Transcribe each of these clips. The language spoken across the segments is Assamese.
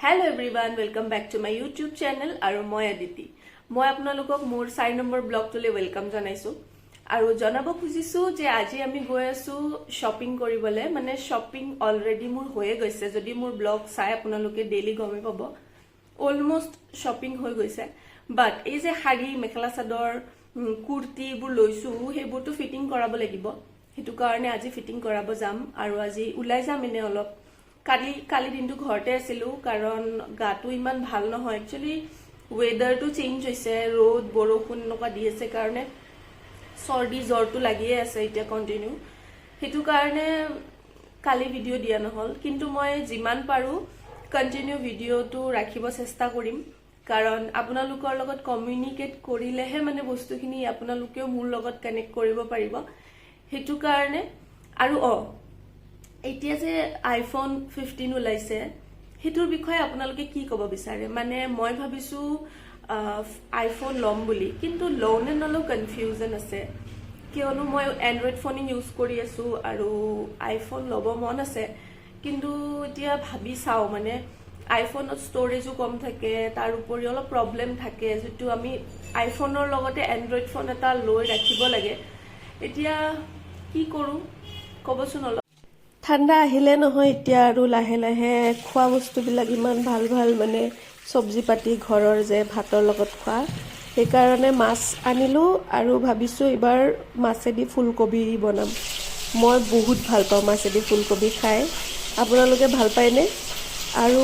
Hello everyone, welcome back to my YouTube channel আৰু মই আদিতি। মই আপোনালোকক মোৰ 4 নম্বৰ ব্লগটোলে ওয়েলকাম জনাইছো আৰু জনাব খুজিছো যে আজি আমি গৈ আছো শপিং কৰিবলে। মানে শপিং অলৰেডি মোৰ হৈয়ে গৈছে, যদি মোৰ ব্লগ চাই আপোনালোকে ডেইলি গমে পাব অলমোস্ট শপিং হৈ গৈছে। বাট এই যে শাড়ী মেখেলা চাদৰ কুৰ্তিবোৰ লৈছো সেইবোৰটো ফিটিং কৰাব লাগিব, হেতু কাৰণে আজি ফিটিং কৰাব যাম আৰু আজি উলাই যাম এনে অলপ। কালি দিনটো ঘৰতে আছিলো কাৰণ গাটো ইমান ভাল নহয়। একচুয়ালি ওয়েদাৰটো চেঞ্জ হৈছে, ৰ'দ বৰষুণ এনেকুৱা দি আছে কাৰণে চৰ্দি জ্বৰটো লাগিয়ে আছে এতিয়া কন্টিনিউ। হেতু কাৰণে কালি ভিডিঅ দিয়া নহল, কিন্তু মই যিমান পাৰো কন্টিনিউ ভিডিঅটো ৰাখিব চেষ্টা কৰিম কাৰণ আপোনালোকৰ লগত কমিউনিকেট কৰিলেহে মানে বস্তুখিনি আপোনালোকেও মোৰ লগত কানেক্ট কৰিব পাৰিব। হেতু কাৰণে আৰু এতিয়া যে আইফোন 15 ওলাইছে হেতুৰ বিষয়ে আপোনালোকে কি ক'ব বিচাৰে? মানে মই ভাবিছো আইফোন লম বুলি, কিন্তু লওনে নলও কনফিউজন আছে কিয়নো মই এন্ড্ৰইড ফোন ইউজ কৰি আছো আৰু আইফোন লব মন আছে। কিন্তু এতিয়া ভাবি চাও মানে আইফোনত ষ্টৰেজো কম থাকে, তাৰ উপৰি অলপ প্ৰবলেম থাকে, যেটো আমি আইফোনৰ লগতে এন্ড্ৰইড ফোন এটা লৈ ৰাখিব লাগে। এতিয়া কি কৰো কবচোন অলপ। ঠাণ্ডা আহিলে নহয় এতিয়া আৰু লাহে লাহে খোৱা বস্তুবিলাক ইমান ভাল ভাল মানে চব্জি পাতি ঘৰৰ যে ভাতৰ লগত খোৱা, সেইকাৰণে মাছ আনিলো আৰু ভাবিছো এবাৰ মাছেদি ফুলকবি বনাম। মই বহুত ভাল পাওঁ মাছেদি ফুলকবি খাই, আপোনালোকে ভাল পায়নে? আৰু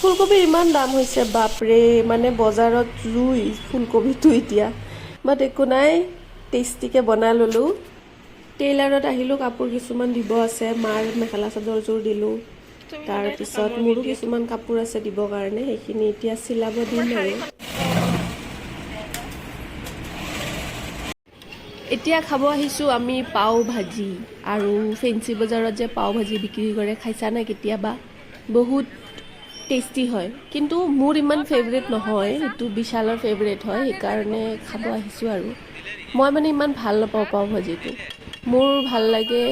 ফুলকবিৰ ইমান দাম হৈছে বাপৰে, মানে বজাৰত জুই ফুলকবিটো এতিয়া। বাট একো নাই, টেষ্টিকে বনাই ললো। টেইলাৰত আহিলো, কাপোৰ কিছুমান দিব আছে, মাৰ মেখেলা চাদৰ জোৰ দিলো, তাৰ পিছত মোৰো কিছুমান কাপোৰ আছে দিব কাৰণে, সেইখিনি এতিয়া চিলাব দিম আৰু। এতিয়া খাব আহিছো আমি পাও ভাজি, আৰু ফেন্সি বজাৰত যে পাও ভাজি বিক্ৰী কৰে খাইছা না কেতিয়াবা? বহুত টেষ্টি হয়, কিন্তু মোৰ ইমান ফেভৰেট নহয়, এইটো বিশালৰ ফেভৰেট হয়, সেইকাৰণে খাব আহিছো আৰু। মই মানে ইমান ভাল নাপাওঁ পাও ভাজিটো, মোৰ ভাল লাগে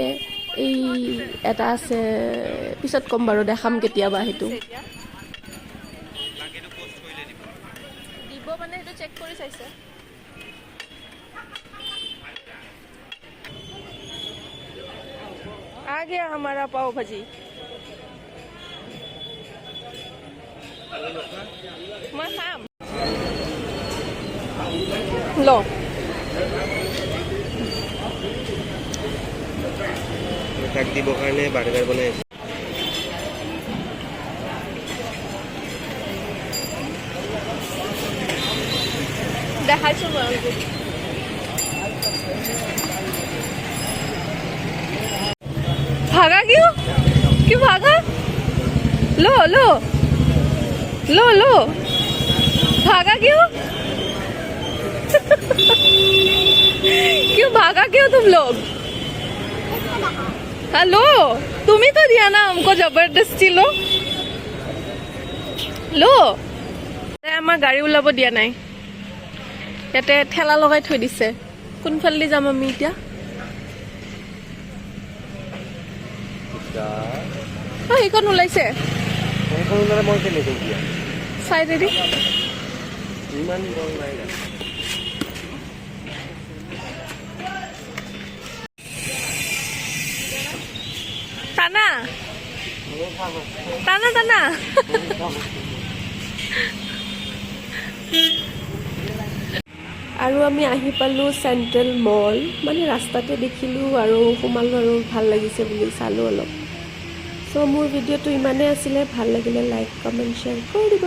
এই এটা আছে, পিছত কম বাৰু, দেখাম কেতিয়াবা সেইটো। দিব মানে সেইটো চেক কৰি চাইছে। आ गया हमारा पाव भाजी। मैं खाम लो তাক দিবৰ কাৰণে বাৰ্গাৰ বনাই আছে। দেখাইছো মই। भागा क्यों? क्यों भागा? लो लो लो लो, भागा क्यों? क्यों भागा क्यों तुम लोग? हेलो, तुम ही तो दिया ना हमको जबरदस्ती। लो लो, আমাৰ গাড়ী ওলাব দিয়া নাই, ইয়াতে ঠেলা লগাই থৈ দিছে। কোনফালে যাম আমি এতিয়া? সেইখন ওলাইছে চাই দেৰি ইমান গল নাই। টানা টানা টানা আৰু আমি আহি পালো চেন্ট্ৰেল মল, মানে ৰাস্তাতে দেখিলো আৰু সোমালো আৰু ভাল লাগিছে বুলি চালো অলপ। চ' মোৰ ভিডিঅ'টো ইমানেই আছিলে, ভাল লাগিলে লাইক কমেণ্ট শ্বেয়াৰ কৰি দিব।